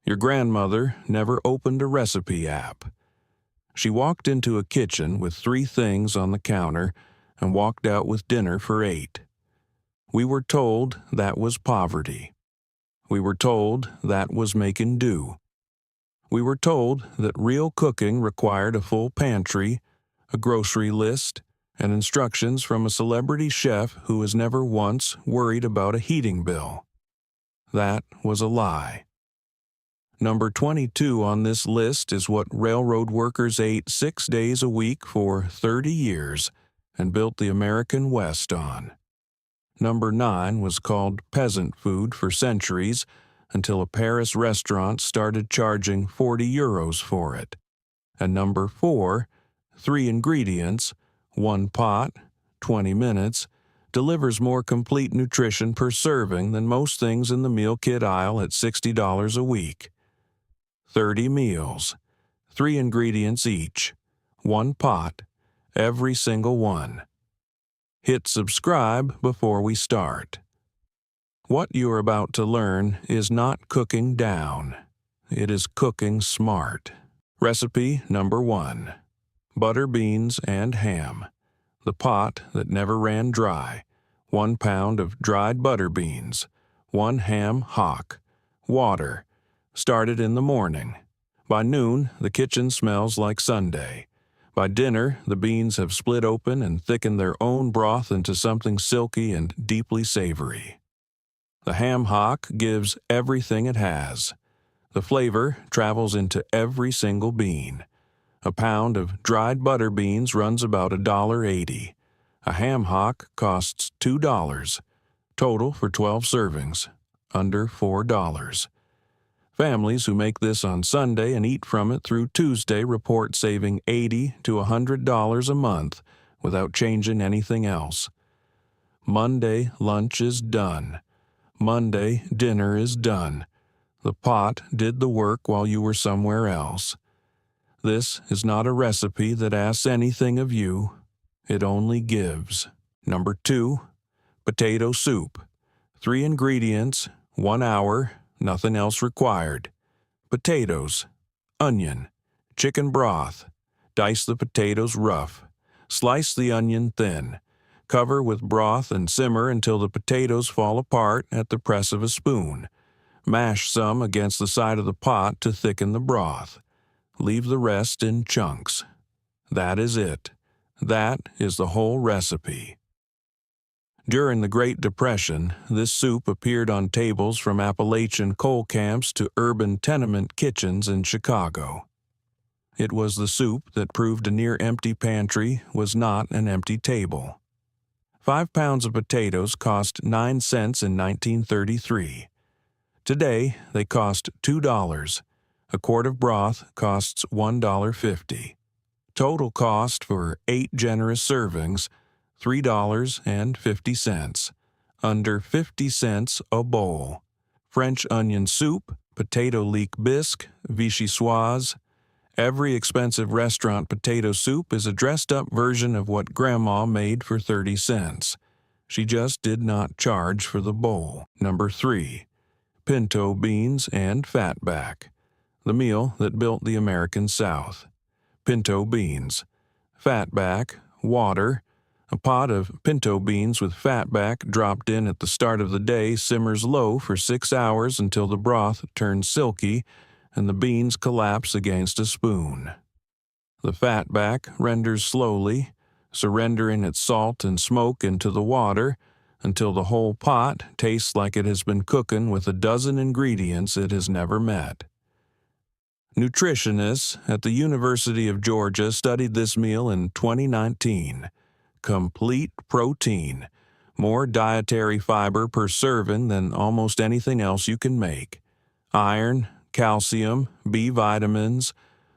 Your grandmother never opened a recipe app. She walked into a kitchen with 3 things on the counter and walked out with dinner for 8. We were told that was poverty. We were told that was making do. We were told that real cooking required a full pantry, a grocery list, and instructions from a celebrity chef who was never once worried about a heating bill. That was a lie. Number 22 on this list is what railroad workers ate 6 days a week for 30 years and built the American West on. Number 9 was called peasant food for centuries until a Paris restaurant started charging 40 euros for it. And number 4, 3 ingredients, 1 pot, 20 minutes, delivers more complete nutrition per serving than most things in the meal kit aisle at $60 a week. 30 meals, 3 ingredients each, 1 pot, every single one. Hit subscribe before we start. What you're about to learn is not cooking down. It is cooking smart. Recipe number 1. Butter beans and ham. The pot that never ran dry. 1 pound of dried butter beans. 1 ham hock. Water. Started in the morning. By noon, the kitchen smells like Sunday. By dinner, the beans have split open and thickened their own broth into something silky and deeply savory. The ham hock gives everything it has. The flavor travels into every single bean. A pound of dried butter beans runs about $1.80. A ham hock costs $2. Total for 12 servings, under $4. Families who make this on Sunday and eat from it through Tuesday report saving $80 to $100 a month without changing anything else. Monday lunch is done. Monday dinner is done. The pot did the work while you were somewhere else. This is not a recipe that asks anything of you. It only gives. Number 2, potato soup. 3 ingredients, 1 hour, nothing else required. Potatoes, onion, chicken broth. Dice the potatoes rough. Slice the onion thin. Cover with broth and simmer until the potatoes fall apart at the press of a spoon. Mash some against the side of the pot to thicken the broth. Leave the rest in chunks. That is it. That is the whole recipe. During the Great Depression, this soup appeared on tables from Appalachian coal camps to urban tenement kitchens in Chicago. It was the soup that proved a near-empty pantry was not an empty table. 5 pounds of potatoes cost 9 cents in 1933. Today, they cost $2. A quart of broth costs $1.50. Total cost for 8 generous servings, $3.50. Under 50 cents a bowl. French onion soup, potato leek bisque, vichyssoise. Every expensive restaurant potato soup is a dressed-up version of what Grandma made for 30 cents. She just did not charge for the bowl. Number 3. Pinto beans and fatback. The meal that built the American South. Pinto beans. Fatback, water. A pot of pinto beans with fatback dropped in at the start of the day simmers low for 6 hours until the broth turns silky and the beans collapse against a spoon. The fatback renders slowly, surrendering its salt and smoke into the water until the whole pot tastes like it has been cooking with a dozen ingredients it has never met. Nutritionists at the University of Georgia studied this meal in 2019. Complete protein, more dietary fiber per serving than almost anything else you can make. Iron, calcium, B vitamins.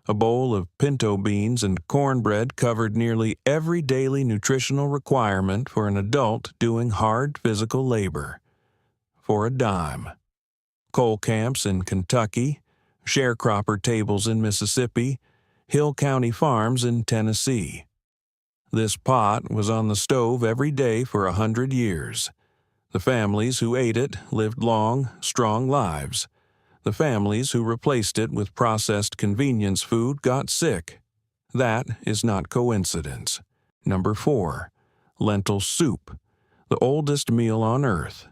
A bowl of pinto beans and cornbread covered nearly every daily nutritional requirement for an adult doing hard physical labor. For a dime. Coal camps in Kentucky, sharecropper tables in Mississippi, Hill County farms in Tennessee. This pot was on the stove every day for 100 years. The families who ate it lived long, strong lives. The families who replaced it with processed convenience food got sick. That is not coincidence. Number 4. Lentil soup, the oldest meal on earth.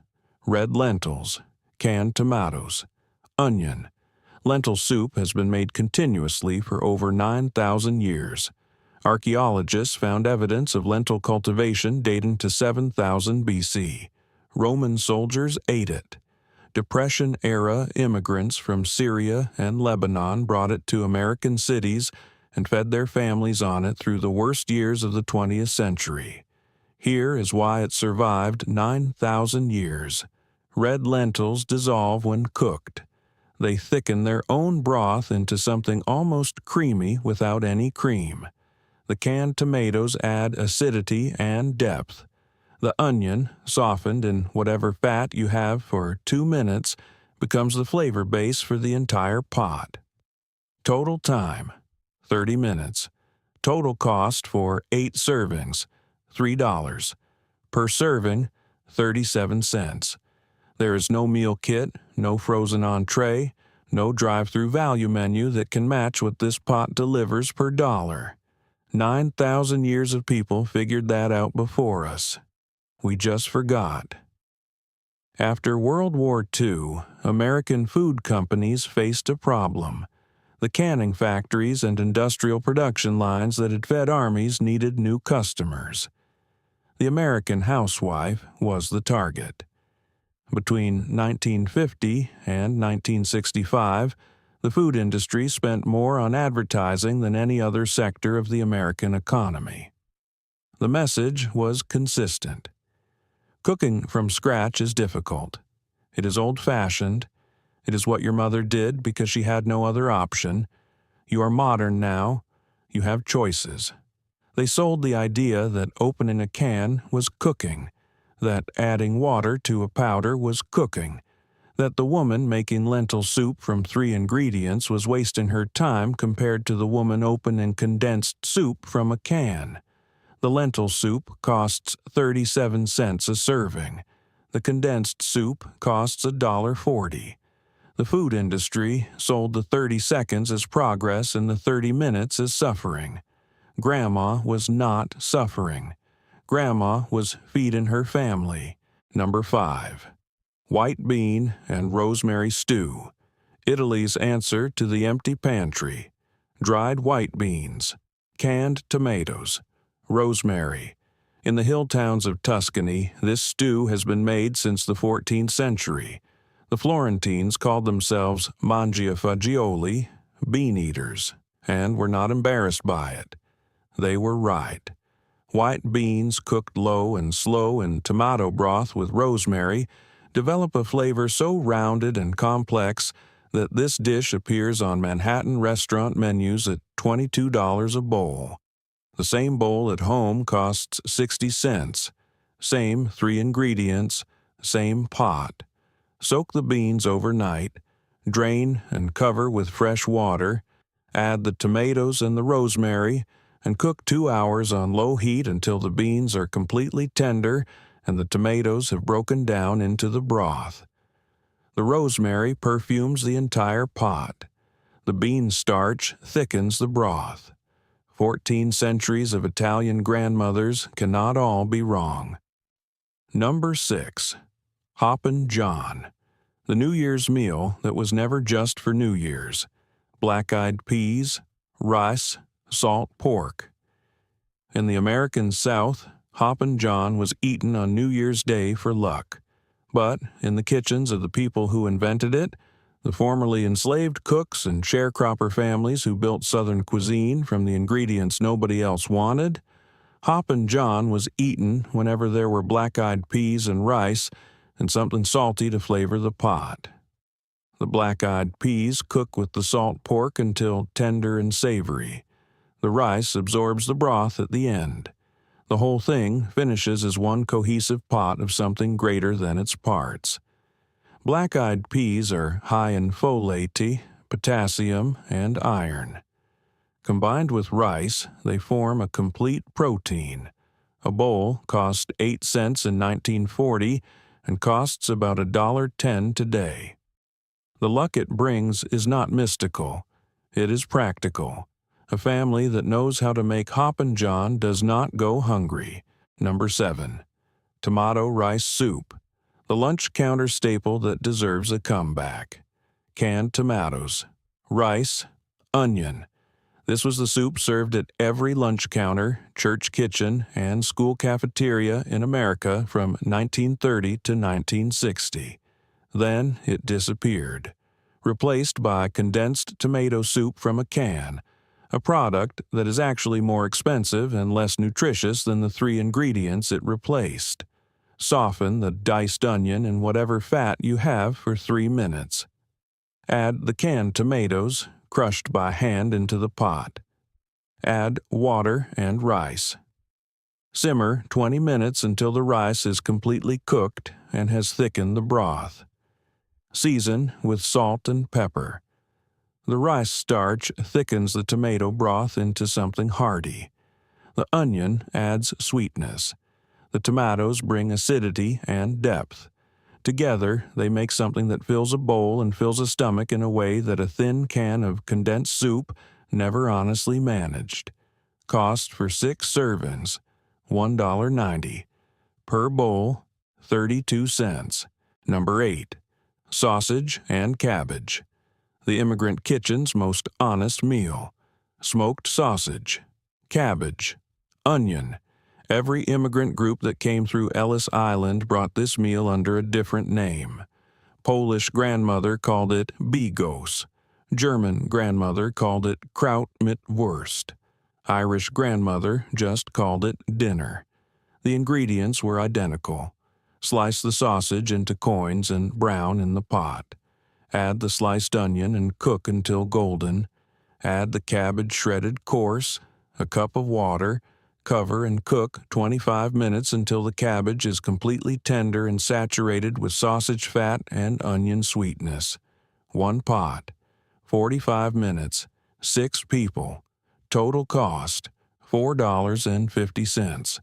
Red lentils, canned tomatoes, onion. Lentil soup has been made continuously for over 9,000 years. Archaeologists found evidence of lentil cultivation dating to 7,000 BC. Roman soldiers ate it. Depression-era immigrants from Syria and Lebanon brought it to American cities and fed their families on it through the worst years of the 20th century. Here is why it survived 9,000 years. Red lentils dissolve when cooked. They thicken their own broth into something almost creamy without any cream. The canned tomatoes add acidity and depth. The onion, softened in whatever fat you have for 2 minutes, becomes the flavor base for the entire pot. Total time, 30 minutes. Total cost for 8 servings, $3. Per serving, 37 cents. There is no meal kit, no frozen entree, no drive-through value menu that can match what this pot delivers per dollar. 9,000 years of people figured that out before us. We just forgot. After World War II, American food companies faced a problem. The canning factories and industrial production lines that had fed armies needed new customers. The American housewife was the target. Between 1950 and 1965, the food industry spent more on advertising than any other sector of the American economy. The message was consistent. Cooking from scratch is difficult. It is old-fashioned. It is what your mother did because she had no other option. You are modern now. You have choices. They sold the idea that opening a can was cooking, that adding water to a powder was cooking, that the woman making lentil soup from 3 ingredients was wasting her time compared to the woman opening condensed soup from a can. The lentil soup costs 37 cents a serving. The condensed soup costs $1.40. The food industry sold the 30 seconds as progress and the 30 minutes as suffering. Grandma was not suffering. Grandma was feeding her family. Number 5. White bean and rosemary stew. Italy's answer to the empty pantry. Dried white beans. Canned tomatoes. Rosemary. In the hill towns of Tuscany, this stew has been made since the 14th century. The Florentines called themselves mangiafagioli, bean eaters, and were not embarrassed by it. They were right. White beans cooked low and slow in tomato broth with rosemary develop a flavor so rounded and complex that this dish appears on Manhattan restaurant menus at $22 a bowl. The same bowl at home costs 60 cents. Same 3 ingredients, same pot. Soak the beans overnight, drain and cover with fresh water, add the tomatoes and the rosemary, and cook 2 hours on low heat until the beans are completely tender and the tomatoes have broken down into the broth. The rosemary perfumes the entire pot. The bean starch thickens the broth. 14 centuries of Italian grandmothers cannot all be wrong. Number 6. Hoppin' John. The New Year's meal that was never just for New Year's. Black-eyed peas, rice, salt pork. In the American South, Hoppin' John was eaten on New Year's Day for luck. But in the kitchens of the people who invented it, the formerly enslaved cooks and sharecropper families who built Southern cuisine from the ingredients nobody else wanted, Hoppin' John was eaten whenever there were black-eyed peas and rice and something salty to flavor the pot. The black-eyed peas cook with the salt pork until tender and savory. The rice absorbs the broth at the end. The whole thing finishes as one cohesive pot of something greater than its parts. Black-eyed peas are high in folate, potassium, and iron. Combined with rice, they form a complete protein. A bowl cost 8 cents in 1940 and costs about $1.10 today. The luck it brings is not mystical. It is practical. A family that knows how to make Hoppin' John does not go hungry. Number 7. Tomato rice soup. The lunch counter staple that deserves a comeback. Canned tomatoes, rice, onion. This was the soup served at every lunch counter, church kitchen, and school cafeteria in America from 1930 to 1960. Then it disappeared, replaced by condensed tomato soup from a can, a product that is actually more expensive and less nutritious than the 3 ingredients it replaced. Soften the diced onion in whatever fat you have for 3 minutes. Add the canned tomatoes, crushed by hand, into the pot. Add water and rice. Simmer 20 minutes until the rice is completely cooked and has thickened the broth. Season with salt and pepper. The rice starch thickens the tomato broth into something hearty. The onion adds sweetness. The tomatoes bring acidity and depth. Together, they make something that fills a bowl and fills a stomach in a way that a thin can of condensed soup never honestly managed. Cost for 6 servings, $1.90. Per bowl, 32 cents. Number 8. Sausage and cabbage. The immigrant kitchen's most honest meal. Smoked sausage, cabbage, onion. Every immigrant group that came through Ellis Island brought this meal under a different name. Polish grandmother called it bigos. German grandmother called it Kraut mit Wurst. Irish grandmother just called it dinner. The ingredients were identical. Slice the sausage into coins and brown in the pot. Add the sliced onion and cook until golden. Add the cabbage shredded coarse, a cup of water. Cover and cook 25 minutes until the cabbage is completely tender and saturated with sausage fat and onion sweetness. 1 pot. 45 minutes. 6 people. Total cost, $4.50.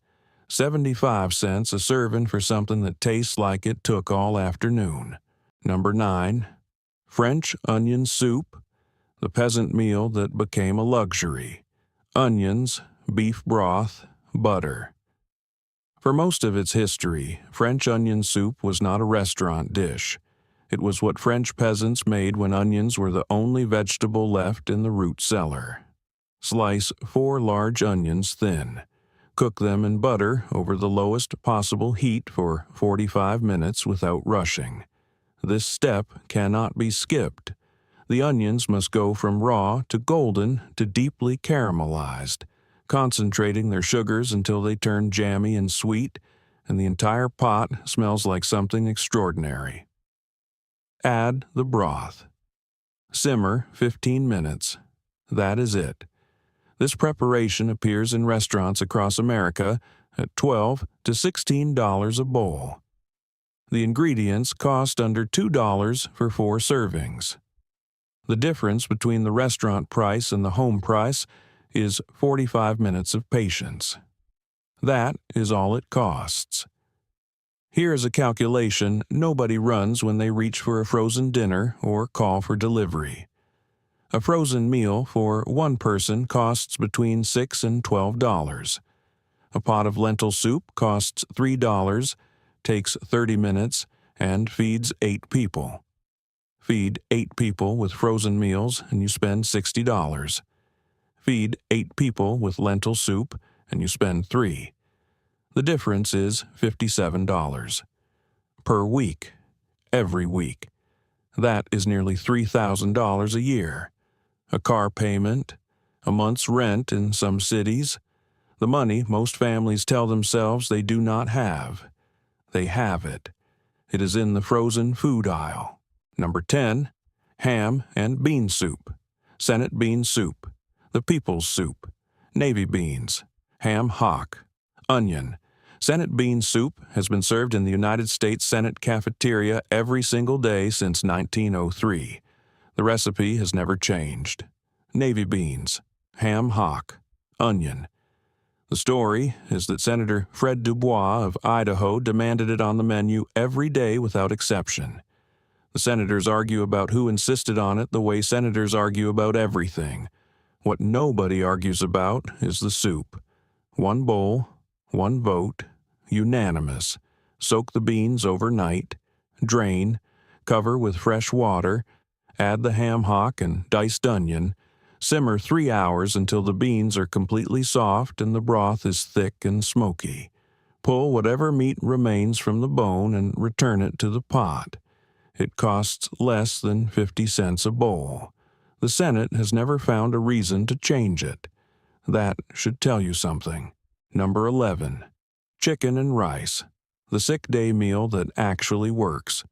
75 cents a serving for something that tastes like it took all afternoon. Number 9. French onion soup. The peasant meal that became a luxury. Onions, beef broth, butter. For most of its history, French onion soup was not a restaurant dish. It was what French peasants made when onions were the only vegetable left in the root cellar. Slice 4 large onions thin. Cook them in butter over the lowest possible heat for 45 minutes without rushing. This step cannot be skipped. The onions must go from raw to golden to deeply caramelized, concentrating their sugars until they turn jammy and sweet, and the entire pot smells like something extraordinary. Add the broth. Simmer 15 minutes. That is it. This preparation appears in restaurants across America at $12 to $16 a bowl. The ingredients cost under $2 for 4 servings. The difference between the restaurant price and the home price is 45 minutes of patience. That is all it costs. Here is a calculation nobody runs when they reach for a frozen dinner or call for delivery. A frozen meal for 1 person costs between $6 and $12. A pot of lentil soup costs $3, takes 30 minutes, and feeds 8 people. Feed 8 people with frozen meals and you spend $60. Feed 8 people with lentil soup and you spend $3. The difference is $57. Per week. Every week. That is nearly $3,000 a year. A car payment, a month's rent in some cities, the money most families tell themselves they do not have. They have it. It is in the frozen food aisle. Number 10. Ham and bean soup. Senate bean soup. The people's soup. Navy beans. Ham hock. Onion. Senate bean soup has been served in the United States Senate cafeteria every single day since 1903. The recipe has never changed. Navy beans. Ham hock. Onion. The story is that Senator Fred Du Bois of Idaho demanded it on the menu every day without exception. The senators argue about who insisted on it the way senators argue about everything. What nobody argues about is the soup. 1 bowl, 1 vote, unanimous. Soak the beans overnight, drain, cover with fresh water, add the ham hock and diced onion, simmer 3 hours until the beans are completely soft and the broth is thick and smoky. Pull whatever meat remains from the bone and return it to the pot. It costs less than 50 cents a bowl. The Senate has never found a reason to change it. That should tell you something. Number 11. Chicken and rice. The sick day meal that actually works.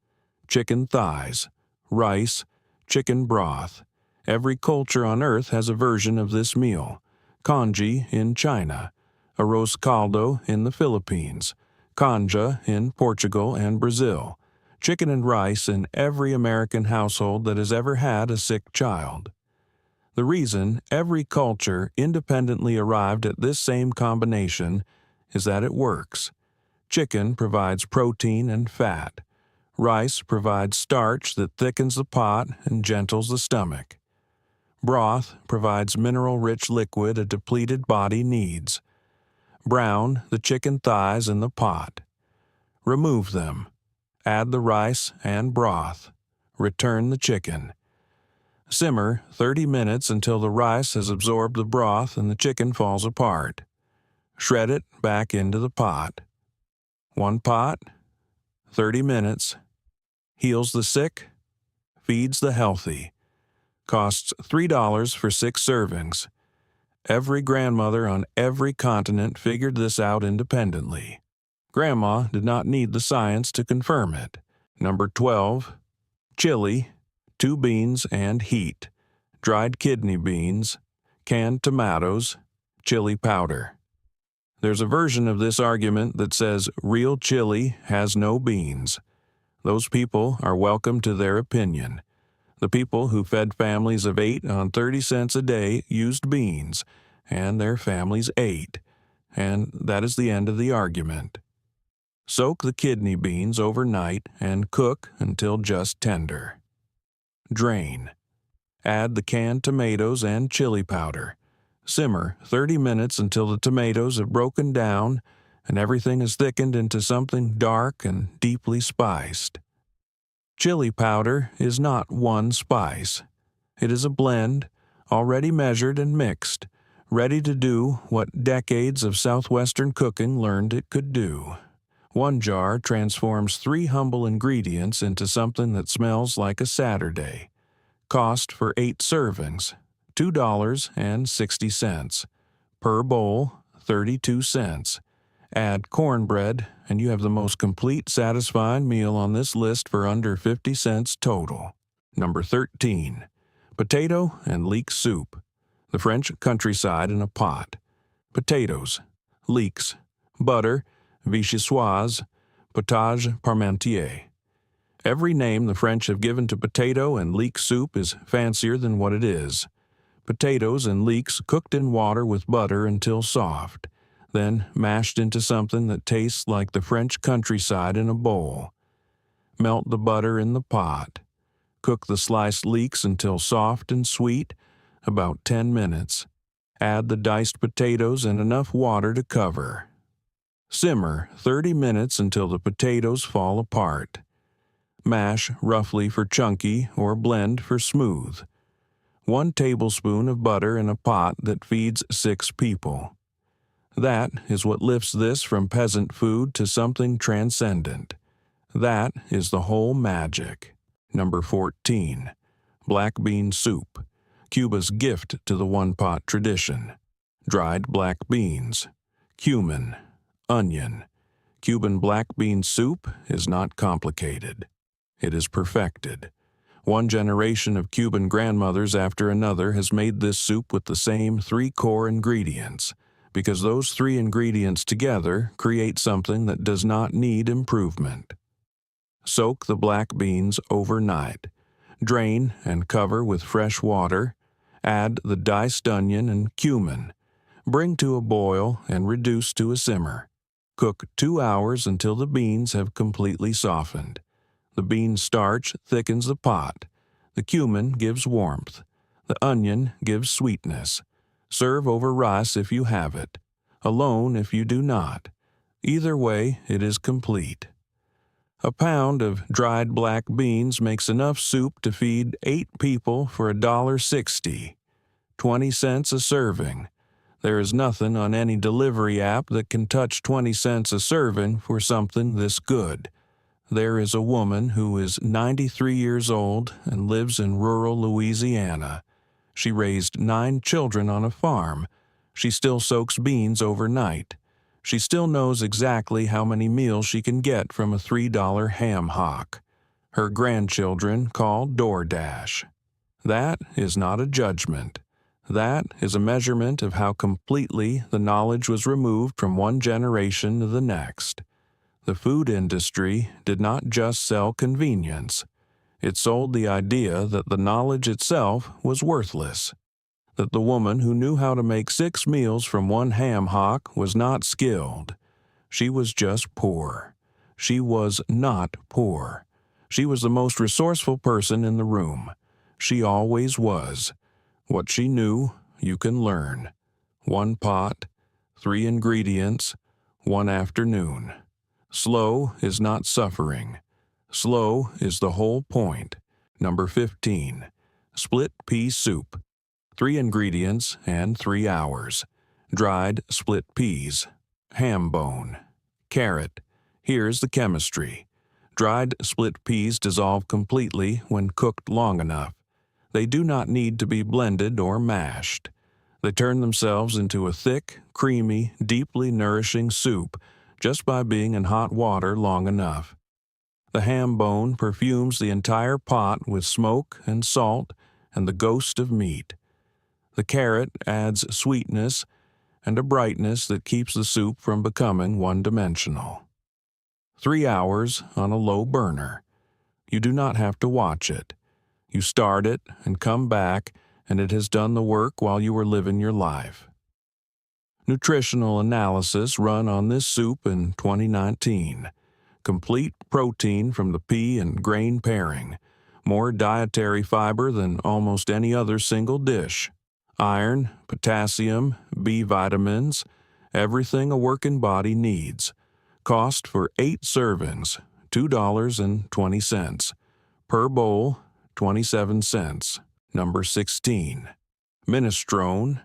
Chicken thighs, rice, chicken broth. Every culture on earth has a version of this meal. Congee in China, arroz caldo in the Philippines, canja in Portugal and Brazil. Chicken and rice in every American household that has ever had a sick child. The reason every culture independently arrived at this same combination is that it works. Chicken provides protein and fat. Rice provides starch that thickens the pot and gentles the stomach. Broth provides mineral-rich liquid a depleted body needs. Brown the chicken thighs in the pot. Remove them. Add the rice and broth. Return the chicken. Simmer 30 minutes until the rice has absorbed the broth and the chicken falls apart. Shred it back into the pot. 1 pot, 30 minutes. Heals the sick, feeds the healthy. Costs $3 for 6 servings. Every grandmother on every continent figured this out independently. Grandma did not need the science to confirm it. Number 12. Chili, 2 beans and heat. Dried kidney beans, canned tomatoes, chili powder. There's a version of this argument that says real chili has no beans. Those people are welcome to their opinion. The people who fed families of 8 on 30 cents a day used beans, and their families ate. And that is the end of the argument. Soak the kidney beans overnight and cook until just tender. Drain. Add the canned tomatoes and chili powder. Simmer 30 minutes until the tomatoes have broken down and everything is thickened into something dark and deeply spiced. Chili powder is not one spice. It is a blend, already measured and mixed, ready to do what decades of Southwestern cooking learned it could do. 1 jar transforms 3 humble ingredients into something that smells like a Saturday. Cost for 8 servings, $2.60. Per bowl, 32 cents. Add cornbread, and you have the most complete, satisfying meal on this list for under 50 cents total. Number 13. Potato and leek soup. The French countryside in a pot. Potatoes, leeks, butter, vichyssoise, potage parmentier. Every name the French have given to potato and leek soup is fancier than what it is. Potatoes and leeks cooked in water with butter until soft, then mashed into something that tastes like the French countryside in a bowl. Melt the butter in the pot. Cook the sliced leeks until soft and sweet, about 10 minutes. Add the diced potatoes and enough water to cover. Simmer 30 minutes until the potatoes fall apart. Mash roughly for chunky or blend for smooth. 1 tablespoon of butter in a pot that feeds 6 people. That is what lifts this from peasant food to something transcendent. That is the whole magic. Number 14. Black bean soup. Cuba's gift to the one-pot tradition. Dried black beans. Cumin. Onion. Cuban black bean soup is not complicated. It is perfected. 1 generation of Cuban grandmothers after another has made this soup with the same 3 core ingredients, because those 3 ingredients together create something that does not need improvement. Soak the black beans overnight. Drain and cover with fresh water. Add the diced onion and cumin. Bring to a boil and reduce to a simmer. Cook 2 hours until the beans have completely softened. The bean starch thickens the pot. The cumin gives warmth. The onion gives sweetness. Serve over rice if you have it. Alone if you do not. Either way, it is complete. A pound of dried black beans makes enough soup to feed 8 people for $1.60. 20 cents a serving. There is nothing on any delivery app that can touch 20 cents a serving for something this good. There is a woman who is 93 years old and lives in rural Louisiana. She raised 9 children on a farm. She still soaks beans overnight. She still knows exactly how many meals she can get from a $3 ham hock. Her grandchildren call DoorDash. That is not a judgment. That is a measurement of how completely the knowledge was removed from one generation to the next. The food industry did not just sell convenience. It sold the idea that the knowledge itself was worthless, that the woman who knew how to make 6 meals from one ham hock was not skilled. She was just poor. She was not poor. She was the most resourceful person in the room. She always was. What she knew, you can learn. 1 pot, 3 ingredients, 1 afternoon. Slow is not suffering. Slow is the whole point. Number 15. Split pea soup. 3 ingredients and 3 hours. Dried split peas. Ham bone. Carrot. Here's the chemistry. Dried split peas dissolve completely when cooked long enough. They do not need to be blended or mashed. They turn themselves into a thick, creamy, deeply nourishing soup just by being in hot water long enough. The ham bone perfumes the entire pot with smoke and salt and the ghost of meat. The carrot adds sweetness and a brightness that keeps the soup from becoming one-dimensional. 3 hours on a low burner. You do not have to watch it. You start it and come back, and it has done the work while you were living your life. Nutritional analysis run on this soup in 2019. Complete protein from the pea and grain pairing. More dietary fiber than almost any other single dish. Iron, potassium, B vitamins, everything a working body needs. Cost for 8 servings, $2.20. Per bowl, 27 cents. Number 16. Minestrone.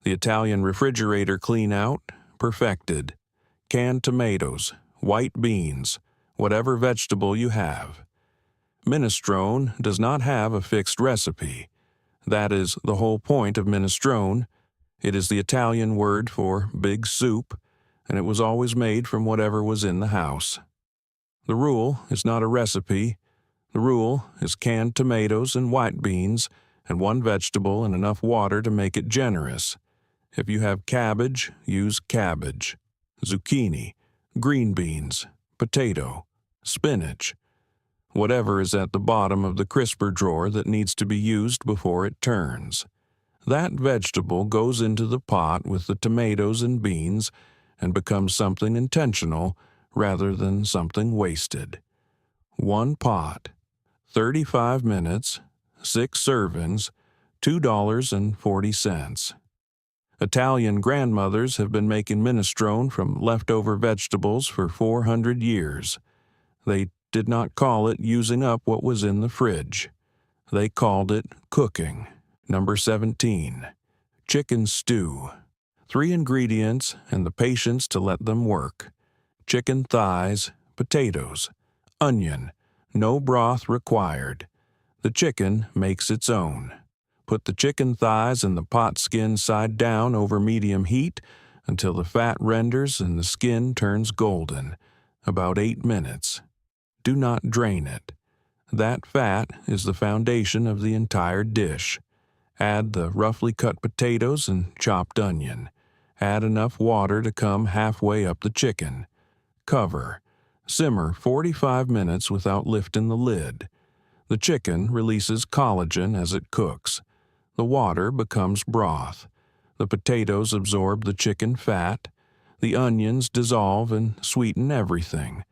The Italian refrigerator clean-out, perfected. Canned tomatoes, white beans, whatever vegetable you have. Minestrone does not have a fixed recipe. That is the whole point of minestrone. It is the Italian word for big soup, and it was always made from whatever was in the house. The rule is not a recipe. The rule is canned tomatoes and white beans, and 1 vegetable and enough water to make it generous. If you have cabbage, use cabbage. Zucchini, green beans, potato, spinach. Whatever is at the bottom of the crisper drawer that needs to be used before it turns. That vegetable goes into the pot with the tomatoes and beans and becomes something intentional rather than something wasted. 1 pot, 35 minutes, 6 servings, $2.40. Italian grandmothers have been making minestrone from leftover vegetables for 400 years. They did not call it using up what was in the fridge. They called it cooking. Number 17. Chicken stew. 3 ingredients and the patience to let them work. Chicken thighs, potatoes, onion, no broth required. The chicken makes its own. Put the chicken thighs in the pot skin side down over medium heat until the fat renders and the skin turns golden, about 8 minutes. Do not drain it. That fat is the foundation of the entire dish. Add the roughly cut potatoes and chopped onion. Add enough water to come halfway up the chicken. Cover. Simmer 45 minutes without lifting the lid. The chicken releases collagen as it cooks. The water becomes broth. The potatoes absorb the chicken fat. The onions dissolve and sweeten everything.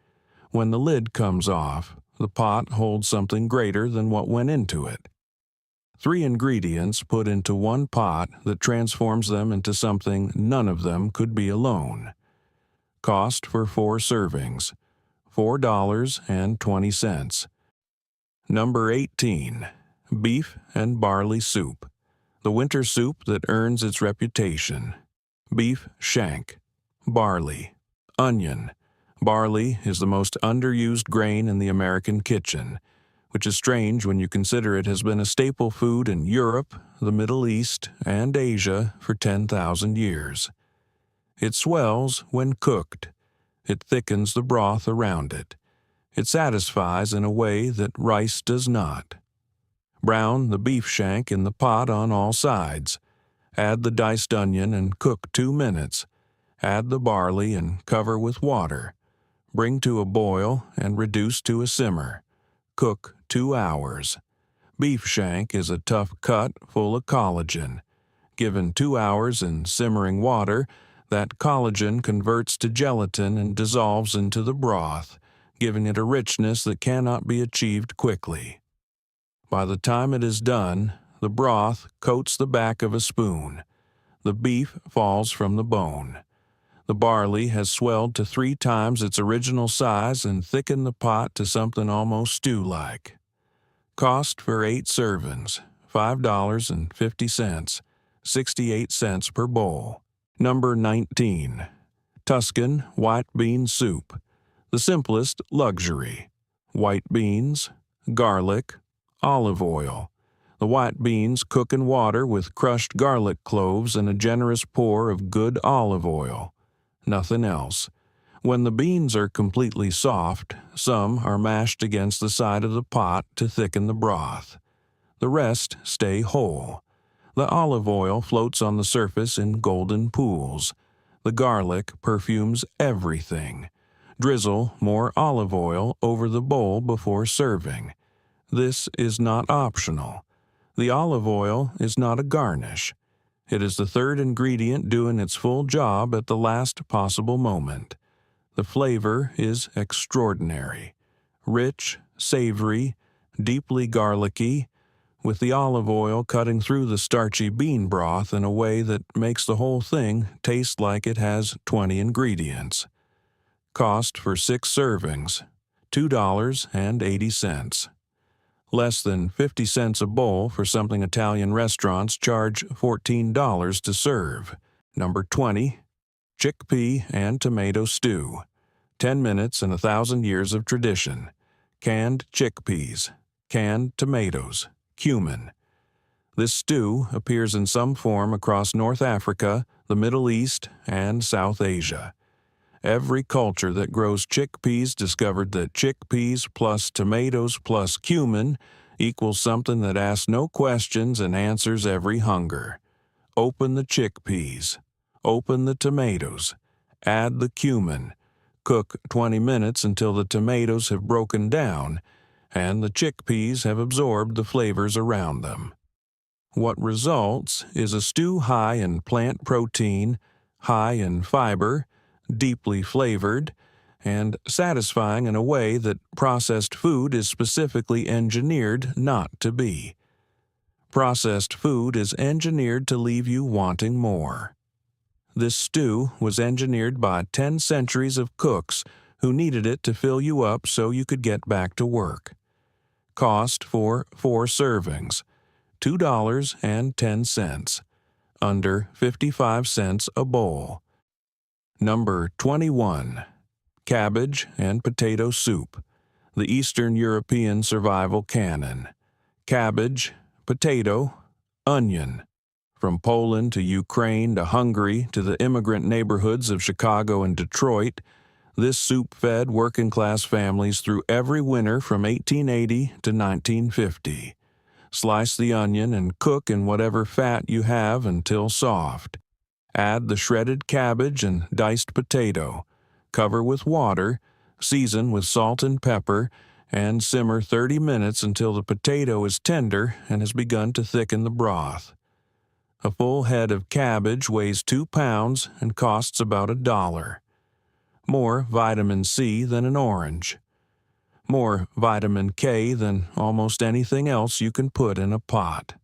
When the lid comes off, the pot holds something greater than what went into it. 3 ingredients put into one pot that transforms them into something none of them could be alone. Cost for 4 servings, $4.20. Number 18. Beef and barley soup. The winter soup that earns its reputation. Beef shank. Barley. Onion. Barley is the most underused grain in the American kitchen, which is strange when you consider it has been a staple food in Europe, the Middle East, and Asia for 10,000 years. It swells when cooked. It thickens the broth around it. It satisfies in a way that rice does not. Brown the beef shank in the pot on all sides. Add the diced onion and cook 2 minutes. Add the barley and cover with water. Bring to a boil and reduce to a simmer. Cook 2 hours. Beef shank is a tough cut full of collagen. Given 2 hours in simmering water, that collagen converts to gelatin and dissolves into the broth, giving it a richness that cannot be achieved quickly. By the time it is done, the broth coats the back of a spoon. The beef falls from the bone. The barley has swelled to 3 times its original size and thickened the pot to something almost stew-like. Cost for 8 servings, $5.50, 68 cents per bowl. Number 19. Tuscan white bean soup. The simplest luxury. White beans, garlic, olive oil. The white beans cook in water with crushed garlic cloves and a generous pour of good olive oil. Nothing else. When the beans are completely soft, some are mashed against the side of the pot to thicken the broth. The rest stay whole. The olive oil floats on the surface in golden pools. The garlic perfumes everything. Drizzle more olive oil over the bowl before serving. This is not optional. The olive oil is not a garnish. It is the 3rd ingredient doing its full job at the last possible moment. The flavor is extraordinary. Rich, savory, deeply garlicky, with the olive oil cutting through the starchy bean broth in a way that makes the whole thing taste like it has 20 ingredients. Cost for 6 servings, $2.80. Less than 50 cents a bowl for something Italian restaurants charge $14 to serve. Number 20. Chickpea and tomato stew. 10 minutes and 1,000 years of tradition. Canned chickpeas, canned tomatoes, cumin. This stew appears in some form across North Africa, the Middle East, and South Asia. Every culture that grows chickpeas discovered that chickpeas plus tomatoes plus cumin equals something that asks no questions and answers every hunger. Open the chickpeas. Open the tomatoes. Add the cumin. Cook 20 minutes until the tomatoes have broken down and the chickpeas have absorbed the flavors around them. What results is a stew high in plant protein, high in fiber, deeply flavored, and satisfying in a way that processed food is specifically engineered not to be. Processed food is engineered to leave you wanting more. This stew was engineered by 10 centuries of cooks who needed it to fill you up so you could get back to work. Cost for 4 servings, $2.10, under 55 cents a bowl. Number 21. Cabbage and potato soup. The Eastern European survival canon. Cabbage, potato, onion. From Poland to Ukraine to Hungary to the immigrant neighborhoods of Chicago and Detroit, this soup fed working-class families through every winter from 1880 to 1950. Slice the onion and cook in whatever fat you have until soft. Add the shredded cabbage and diced potato. Cover with water, season with salt and pepper, and simmer 30 minutes until the potato is tender and has begun to thicken the broth. A full head of cabbage weighs 2 pounds and costs about $1. More vitamin C than an orange. more vitamin K than almost anything else you can put in a pot.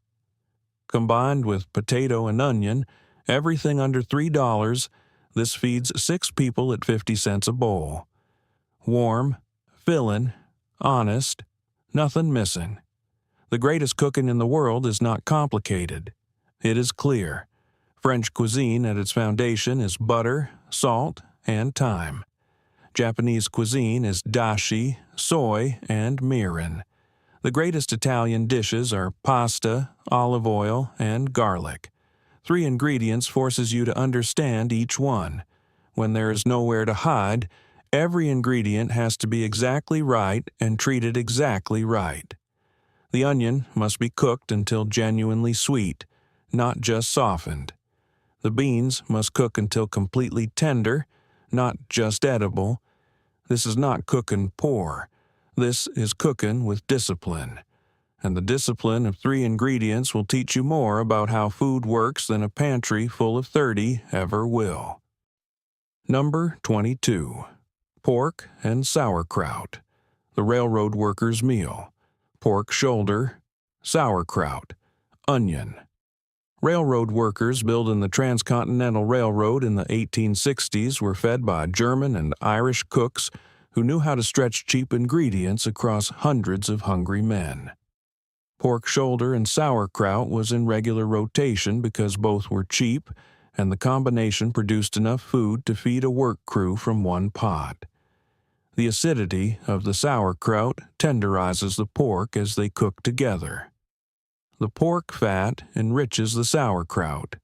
Combined with potato and onion, everything under $3, this feeds 6 people at 50 cents a bowl. Warm, filling, honest, nothing missing. The greatest cooking in the world is not complicated. It is clear. French cuisine at its foundation is butter, salt, and thyme. Japanese cuisine is dashi, soy, and mirin. The greatest Italian dishes are pasta, olive oil, and garlic. 3 ingredients forces you to understand each one. When there is nowhere to hide, every ingredient has to be exactly right and treated exactly right. The onion must be cooked until genuinely sweet, not just softened. The beans must cook until completely tender, not just edible. This is not cooking poor. This is cooking with discipline. And the discipline of 3 ingredients will teach you more about how food works than a pantry full of 30 ever will. Number 22. Pork and sauerkraut. The railroad worker's meal. Pork shoulder, sauerkraut, onion. Railroad workers building the Transcontinental Railroad in the 1860s were fed by German and Irish cooks who knew how to stretch cheap ingredients across hundreds of hungry men. Pork shoulder and sauerkraut was in regular rotation because both were cheap, and the combination produced enough food to feed a work crew from one pot. The acidity of the sauerkraut tenderizes the pork as they cook together. The pork fat enriches the sauerkraut.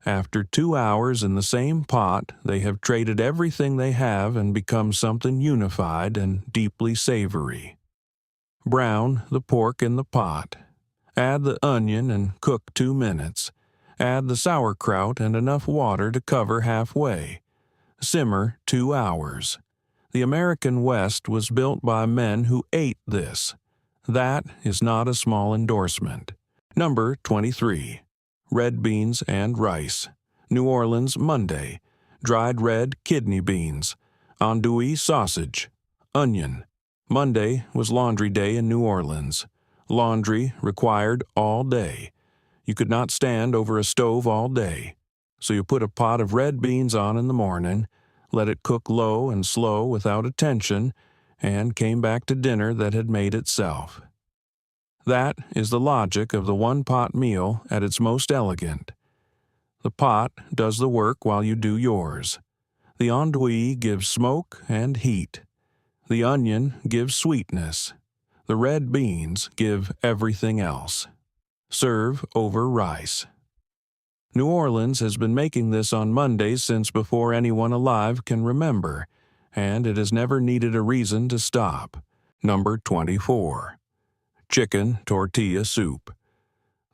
After 2 hours in the same pot, they have traded everything they have and become something unified and deeply savory. Brown the pork in the pot. Add the onion and cook 2 minutes. Add the sauerkraut and enough water to cover halfway. Simmer 2 hours. The American West was built by men who ate this. That is not a small endorsement. Number 23. Red beans and rice. New Orleans, Monday. Dried red kidney beans. Andouille sausage. Onion. Monday was laundry day in New Orleans. Laundry required all day. You could not stand over a stove all day. So you put a pot of red beans on in the morning, let it cook low and slow without attention, and came back to dinner that had made itself. That is the logic of the one-pot meal at its most elegant. The pot does the work while you do yours. The andouille gives smoke and heat. The onion gives sweetness. The red beans give everything else. Serve over rice. New Orleans has been making this on Mondays since before anyone alive can remember, and it has never needed a reason to stop. Number 24. Chicken tortilla soup.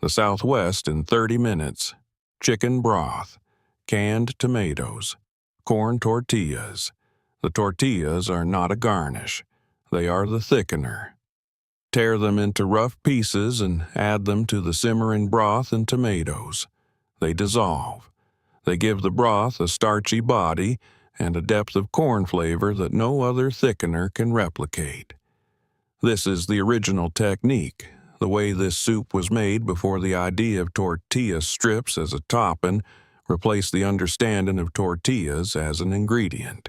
The Southwest in 30 minutes. Chicken broth. Canned tomatoes. Corn tortillas. The tortillas are not a garnish. They are the thickener. Tear them into rough pieces and add them to the simmering broth and tomatoes. They dissolve. They give the broth a starchy body and a depth of corn flavor that no other thickener can replicate. This is the original technique, the way this soup was made before the idea of tortilla strips as a topping replaced the understanding of tortillas as an ingredient.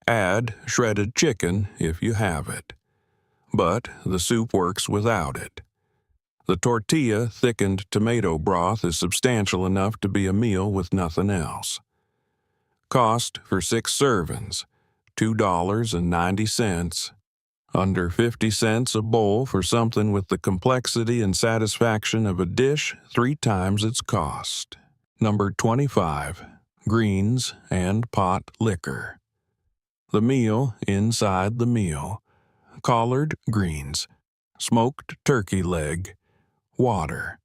Add shredded chicken if you have it. But the soup works without it. The tortilla thickened tomato broth is substantial enough to be a meal with nothing else. Cost for 6 servings, $2.90. Under 50 cents a bowl for something with the complexity and satisfaction of a dish 3 times its cost. Number 25. Greens and pot liquor. The meal inside the meal. Collard greens. Smoked turkey leg. Water.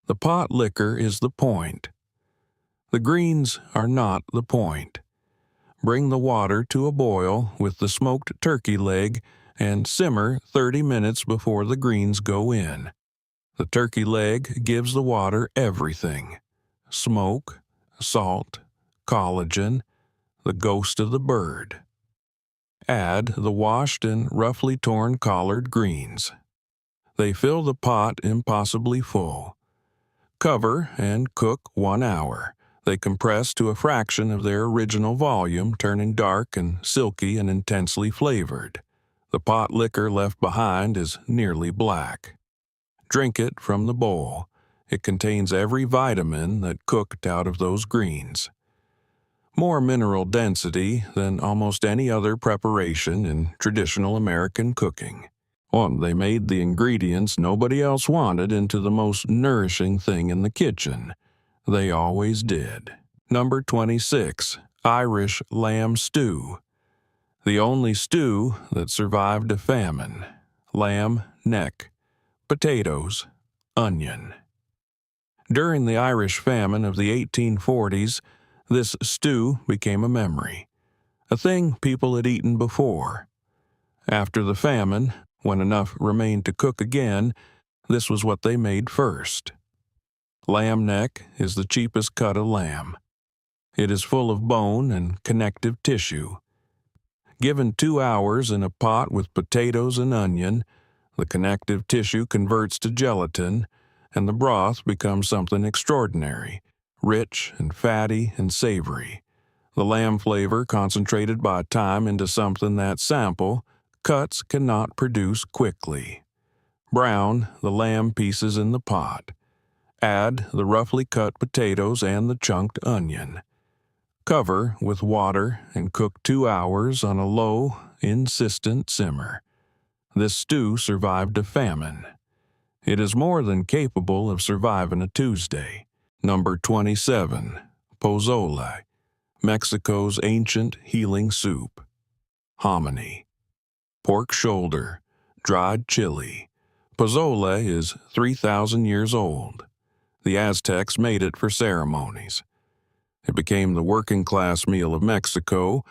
The pot liquor is the point. The greens are not the point. Bring the water to a boil with the smoked turkey leg and simmer 30 minutes before the greens go in. The turkey leg gives the water everything: smoke, salt, collagen, the ghost of the bird. Add the washed and roughly torn collard greens. They fill the pot impossibly full. Cover and cook 1 hour. They compress to a fraction of their original volume, turning dark and silky and intensely flavored. The pot liquor left behind is nearly black. Drink it from the bowl. It contains every vitamin that cooked out of those greens. More mineral density than almost any other preparation in traditional American cooking. They made the ingredients nobody else wanted into the most nourishing thing in the kitchen. They always did. Number 26, Irish Lamb Stew. The only stew that survived a famine. Lamb neck, potatoes, onion. During the Irish famine of the 1840s, this stew became a memory, a thing people had eaten before. After the famine, when enough remained to cook again, this was what they made first. Lamb neck is the cheapest cut of lamb. It is full of bone and connective tissue. Given 2 hours in a pot with potatoes and onion, the connective tissue converts to gelatin, and the broth becomes something extraordinary, rich and fatty and savory. The lamb flavor concentrated by time into something that sample cuts cannot produce quickly. Brown the lamb pieces in the pot. Add the roughly cut potatoes and the chunked onion. Cover with water and cook 2 hours on a low, insistent simmer. This stew survived a famine. It is more than capable of surviving a Tuesday. Number 27, Pozole, Mexico's ancient healing soup. Hominy, pork shoulder, dried chili. Pozole is 3,000 years old. The Aztecs made it for ceremonies. It became the working-class meal of Mexico,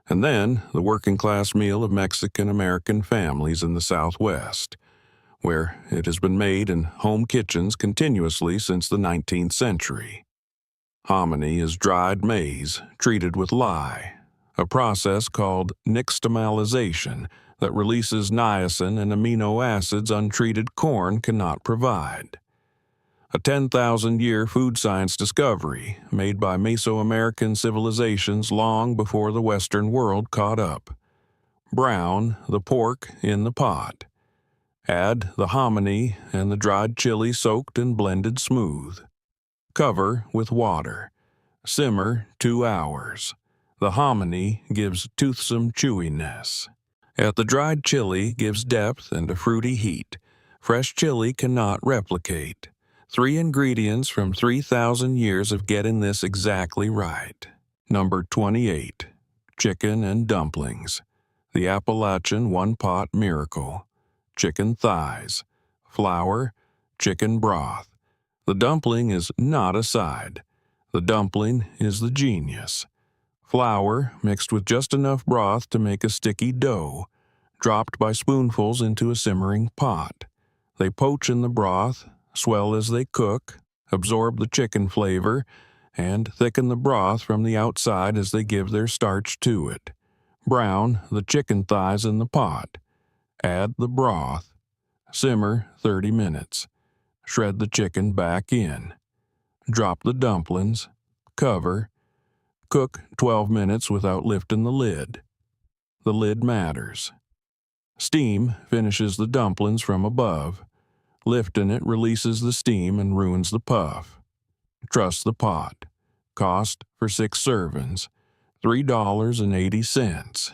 and then the working-class meal of Mexican-American families in the Southwest, where it has been made in home kitchens continuously since the 19th century. Hominy is dried maize treated with lye, a process called nixtamalization that releases niacin and amino acids untreated corn cannot provide. A 10,000-year food science discovery made by Mesoamerican civilizations long before the Western world caught up. Brown the pork in the pot. Add the hominy and the dried chili soaked and blended smooth. Cover with water. Simmer 2 hours. The hominy gives toothsome chewiness. The dried chili gives depth and a fruity heat. Fresh chili cannot replicate. 3 ingredients from 3,000 years of getting this exactly right. Number 28, chicken and dumplings. The Appalachian one-pot miracle. Chicken thighs, flour, chicken broth. The dumpling is not a side. The dumpling is the genius. Flour mixed with just enough broth to make a sticky dough, dropped by spoonfuls into a simmering pot. They poach in the broth, swell as they cook, absorb the chicken flavor, and thicken the broth from the outside as they give their starch to it. Brown the chicken thighs in the pot. Add the broth. Simmer 30 minutes. Shred the chicken back in. Drop the dumplings. Cover. Cook 12 minutes without lifting the lid. The lid matters. Steam finishes the dumplings from above. Lifting it releases the steam and ruins the puff. Trust the pot. Cost for 6 servings, $3.80.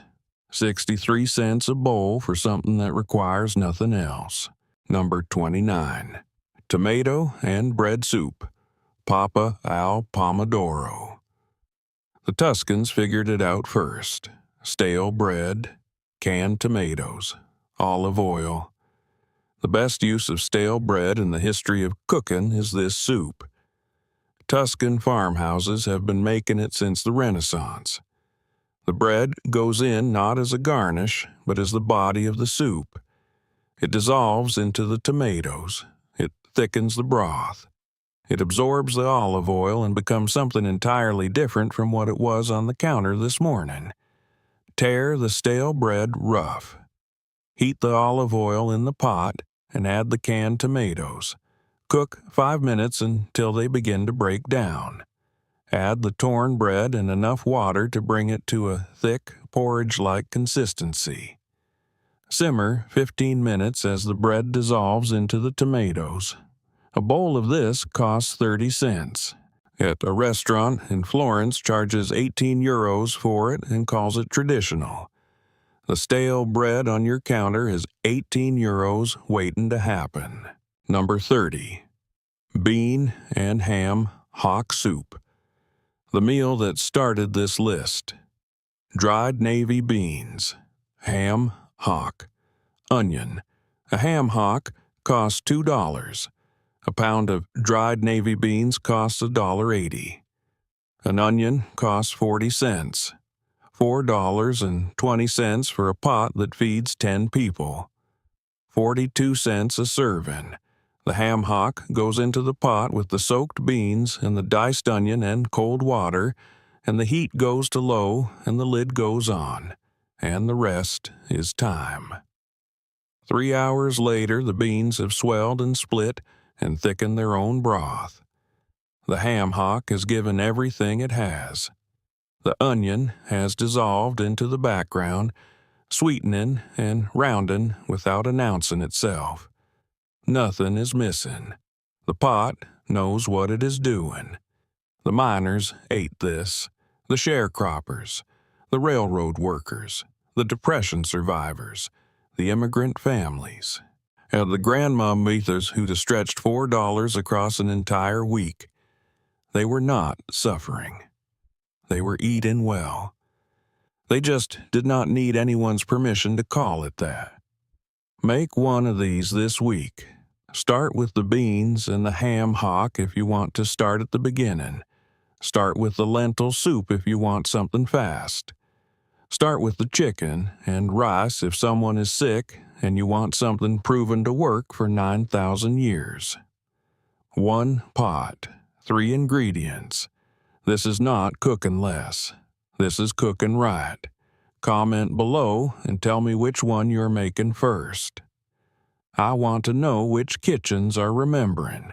63 cents a bowl for something that requires nothing else. Number 29. Tomato and bread soup. Pappa al Pomodoro. The Tuscans figured it out first. Stale bread, canned tomatoes, olive oil. The best use of stale bread in the history of cooking is this soup. Tuscan farmhouses have been making it since the Renaissance. The bread goes in not as a garnish, but as the body of the soup. It dissolves into the tomatoes. It thickens the broth. It absorbs the olive oil and becomes something entirely different from what it was on the counter this morning. Tear the stale bread rough. Heat the olive oil in the pot and add the canned tomatoes. Cook 5 minutes until they begin to break down. Add the torn bread and enough water to bring it to a thick, porridge-like consistency. Simmer 15 minutes as the bread dissolves into the tomatoes. A bowl of this costs 30 cents. At a restaurant in Florence charges 18 euros for it and calls it traditional. The stale bread on your counter is 18 euros waiting to happen. Number 30. Bean and Ham Hock Soup. The meal that started this list. Dried navy beans, ham hock, onion. A ham hock costs $2. A pound of dried navy beans costs $1.80. An onion costs 40 cents. $4.20 for a pot that feeds 10 people. 42 cents a serving. The ham hock goes into the pot with the soaked beans and the diced onion and cold water, and the heat goes to low and the lid goes on, and the rest is time. 3 hours later, the beans have swelled and split and thickened their own broth. The ham hock has given everything it has. The onion has dissolved into the background, sweetening and rounding without announcing itself. Nothing is missing. The pot knows what it is doing. The miners ate this, the sharecroppers, the railroad workers, the Depression survivors, the immigrant families, and the grandma Meethers who'd stretched $4 across an entire week. They were not suffering. They were eating well. They just did not need anyone's permission to call it that. Make one of these this week. Start with the beans and the ham hock if you want to start at the beginning. Start with the lentil soup if you want something fast. Start with the chicken and rice if someone is sick and you want something proven to work for 9,000 years. 1 pot, 3 ingredients. This is not cooking less. This is cooking right. Comment below and tell me which one you're making first. I want to know which kitchens are remembering.